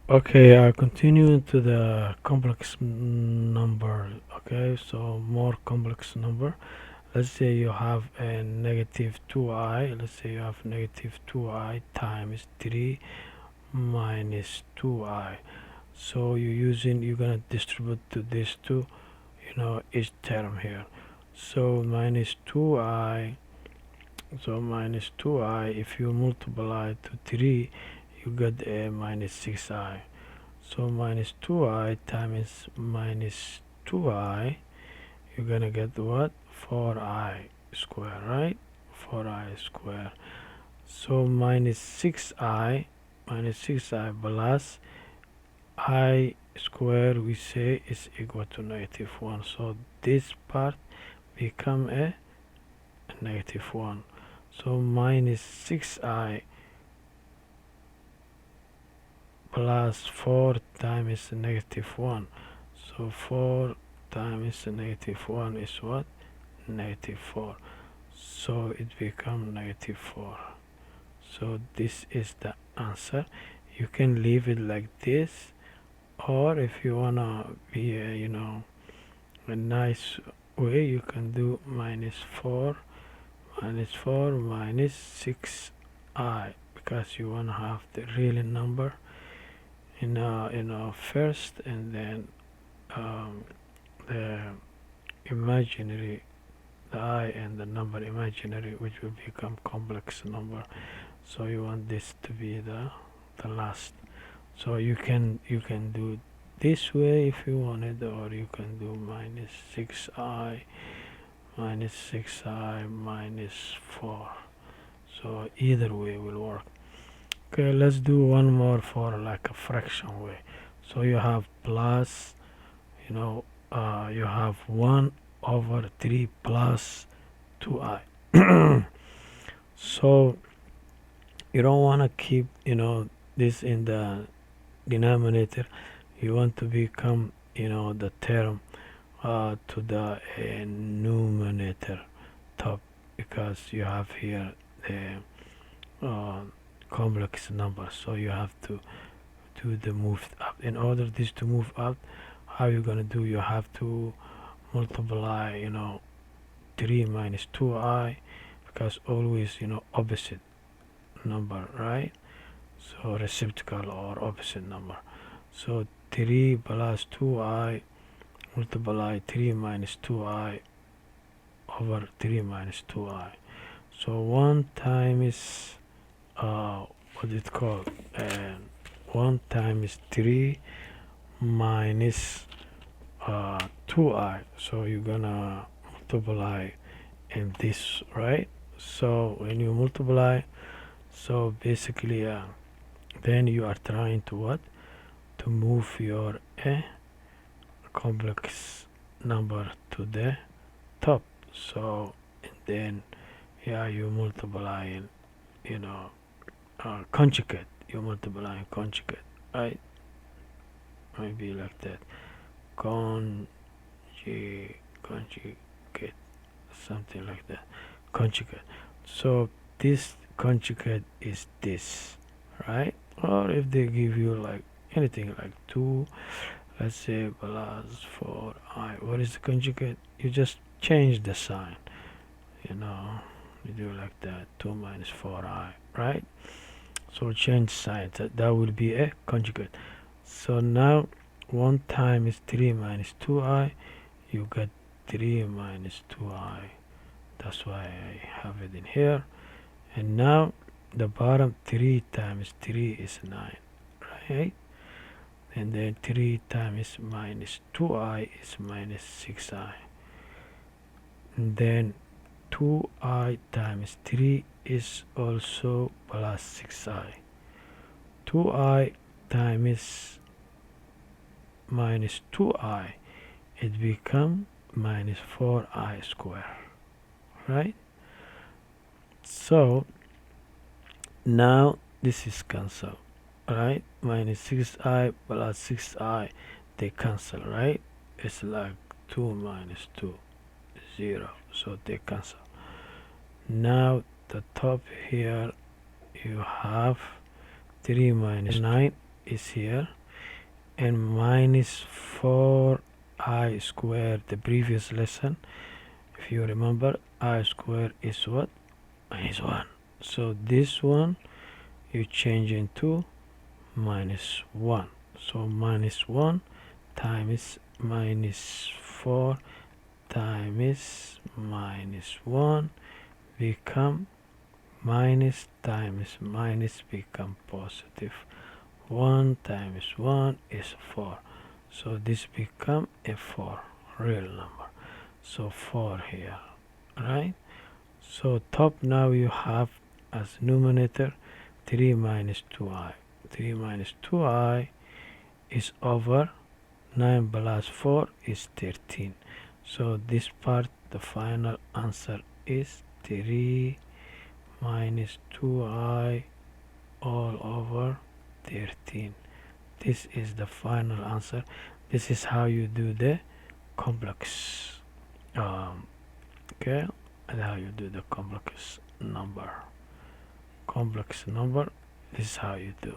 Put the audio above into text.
Okay, continue to the complex number. Okay, so more complex number. Let's say you have a negative 2i. Let's say you have negative 2i times 3 minus 2i. So you're gonna distribute to these two, each term here. So minus 2i. So minus 2i. If you multiply to 3, you get a minus 6i. So minus 2i times minus 2i, you're gonna get what? 4i square, right? 4i square. So minus 6i plus I square, we say, is equal to negative 1. So this part become a negative 1. So minus 6i plus 4 times negative 1. So 4 times negative 1 is what? Negative 4. So it becomes negative 4. So this is the answer. You can leave it like this, or if you wanna be a nice way, you can do minus 4 minus 6i, because you wanna have the real number first, and then um, the imaginary, the I and the number imaginary, which will become complex number. So you want this to be the last. So you can do this way if you want it, or you can do minus 6i minus 4. So either way will work. Okay, let's do one more for like a fraction way. So you have plus, you have 1 over 3 plus 2i. So you don't want to keep this in the denominator. You want to become the term to the numerator top, because you have here the uh, complex number, so you have to do the move up. In order this to move up, how you gonna do? You have to multiply 3 minus 2i, because always opposite number, right? So reciprocal or opposite number. So 3 plus 2i multiply 3 minus 2i over 3 minus 2i. So 1 times what it called, 1 times 3 minus 2i. So you're gonna multiply in this, right? So when you multiply, so basically then you are trying to what? To move your complex number to the top. So and then you multiply in conjugate. You multiply in conjugate, right? Maybe like that. Conjugate, something like that. Conjugate. So this conjugate is this, right? Or if they give you like anything like 2, let's say plus 4i, what is the conjugate? You just change the sign, you know you do like that, 2 minus 4i, right? So change sign, that will be a conjugate. So now 1 times 3 minus 2i, you get 3 minus 2i. That's why I have it in here. And now the bottom, 3 times 3 is 9, right? And then 3 times minus 2i is minus 6i. And then 2i times 3 is also plus 6i. 2i times minus 2i, it become minus 4i square, right? So now this is cancel, right? Minus 6i plus 6i, they cancel, right? It's like 2 minus 2, 0, so they cancel. Now the top here, you have 3 minus 9. is here, and minus 4I squared, the previous lesson, if you remember, I squared is what? Is 1. So this one you change into minus 1. So minus 1 times minus 4 times minus 1 become minus times minus become positive. 1 times 1 is 4. So this become a 4 real number. So 4 here, right? So top now you have as numerator 3 minus 2i. 3 minus 2i is over 9 plus 4 is 13. So this part, the final answer is 3 minus 2i all over 13. This is the final answer. This is how you do the complex. Okay, and how you do the complex number. Complex number, this is how you do.